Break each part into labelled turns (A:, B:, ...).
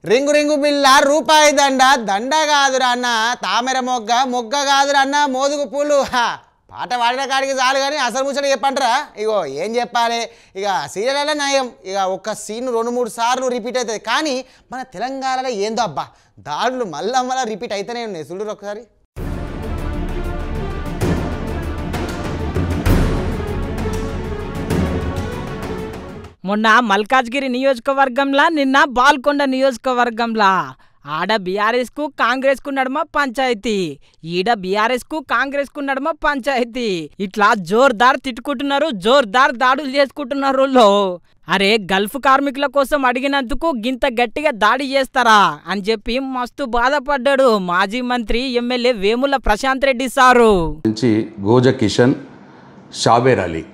A: ring ring బిల్ల రూపాయి దండ దండ కాదురా అన్న తామెర మొగ్గ మొగ్గ కాదురా అన్న మోదుగు పూలు పాట పాడిన కాడికి చాలు కానీ అసలు ముచ్చట చెప్పంటారా ఇగో ఏం చెప్పాలి ఇక సీరియల్లో నయం ఇక ఒక్క సీన్ 2-3 సార్లు రిపీట్ అవుతుంది కానీ మన తెలంగాణలో ఏందో అబ్బా దాడులు మళ్ళా రిపీట్ అయితేనే ఉన్నాయి చూడరు ఒకసారి
B: మొన్న మల్కాజ్గిరి నియోజకవర్గంలో నిన్న బాల్కొండ నియోజకవర్గంలో ఆడ బీఆర్ఎస్ కు కాంగ్రెస్ కు నడుమ పంచాయతీ ఈడ బీఆర్ఎస్ కు కాంగ్రెస్ కు నడుమ పంచాయతీ ఇట్లా జోర్దార్ తిట్టుకుంటున్నారు జోర్దార్ దాడులు చేసుకుంటున్నారు అరే గల్ఫ్ కార్మికుల కోసం అడిగినందుకు గింత గట్టిగా దాడి చేస్తారా అని చెప్పి మస్తు బాధపడ్డాడు మాజీ మంత్రి ఎమ్మెల్యే వేముల ప్రశాంత్ రెడ్డి సారు
C: గోజ కిషన్ షాబేర్ అలీ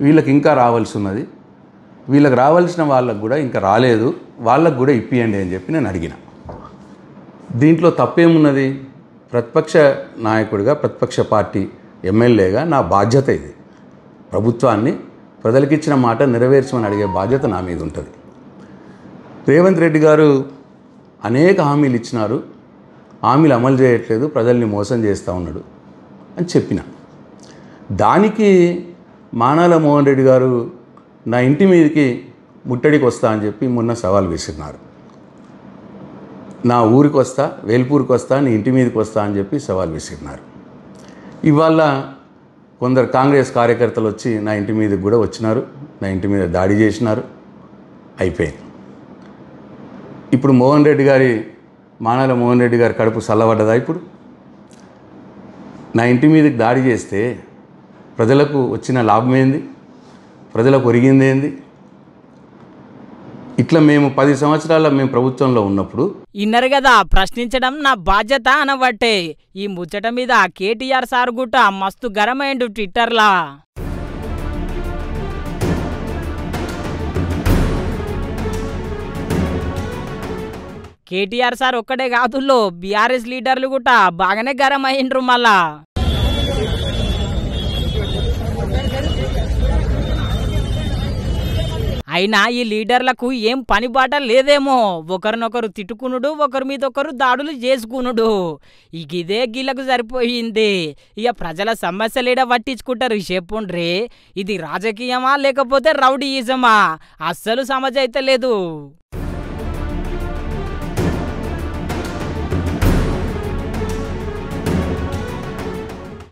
C: వీళ్ళకి ఇంకా రావాల్సి ఉన్నది వీళ్ళకి రావాల్సిన వాళ్ళకు కూడా ఇంకా రాలేదు వాళ్ళకు కూడా ఇప్పియండి అని చెప్పి నేను అడిగిన దీంట్లో తప్పేమున్నది ప్రతిపక్ష నాయకుడిగా ప్రతిపక్ష పార్టీ ఎమ్మెల్యేగా నా బాధ్యత ఇది ప్రభుత్వాన్ని ప్రజలకు ఇచ్చిన మాట నెరవేర్చమని అడిగే బాధ్యత నా మీద ఉంటుంది రేవంత్ రెడ్డి గారు అనేక హామీలు ఇచ్చినారు హామీలు అమలు చేయట్లేదు ప్రజల్ని మోసం చేస్తూ ఉన్నాడు అని చెప్పిన దానికి మానాల మోహన్ రెడ్డి గారు నా ఇంటి మీదకి ముట్టడికి వస్తా అని చెప్పి మొన్న సవాల్ విసిరినారు నా ఊరికి వస్తా వేల్పూర్కి వస్తా నీ ఇంటి మీదకి వస్తా అని చెప్పి సవాల్ విసిరినారు ఇవాళ కొందరు కాంగ్రెస్ కార్యకర్తలు వచ్చి నా ఇంటి మీదకి కూడా వచ్చినారు నా ఇంటి మీద దాడి చేసినారు అయిపోయింది ఇప్పుడు మానాల మోహన్ రెడ్డి గారి కడుపు చల్లబడ్డదా ఇప్పుడు నా ఇంటి మీదకి దాడి చేస్తే ప్రజలకు వచ్చిన లాభం ఏంది ప్రజలకు ఒరిగింది ఏంది ఇట్లా మేము 10 సంవత్సరాల మేము ప్రభుత్వంలో ఉన్నప్పుడు
B: ఇన్నరు కదా ప్రశ్నించడం నా బాధ్యత అనబట్టే ఈ ముచ్చట మీద కేటీఆర్ సార్ గుట్ట మస్తు గరమైండు ట్విట్టర్లా కేటీఆర్ సార్ ఒక్కడే కాదుల్లో బీఆర్ఎస్ లీడర్లు గుట్ట బాగానే గరం అయ్యిండ్రు మళ్ళా అయినా ఈ లీడర్లకు ఏం పని బాట లేదేమో ఒకరినొకరు తిట్టుకునుడు ఒకరి మీద ఒకరు దాడులు చేసుకునుడు ఇదే గీలకు సరిపోయింది ఇక ప్రజల సమస్యలేడ పట్టించుకుంటారు చెప్పుండ్రి ఇది రాజకీయమా లేకపోతే రౌడీయిజమా అస్సలు సమజ్ అయితే లేదు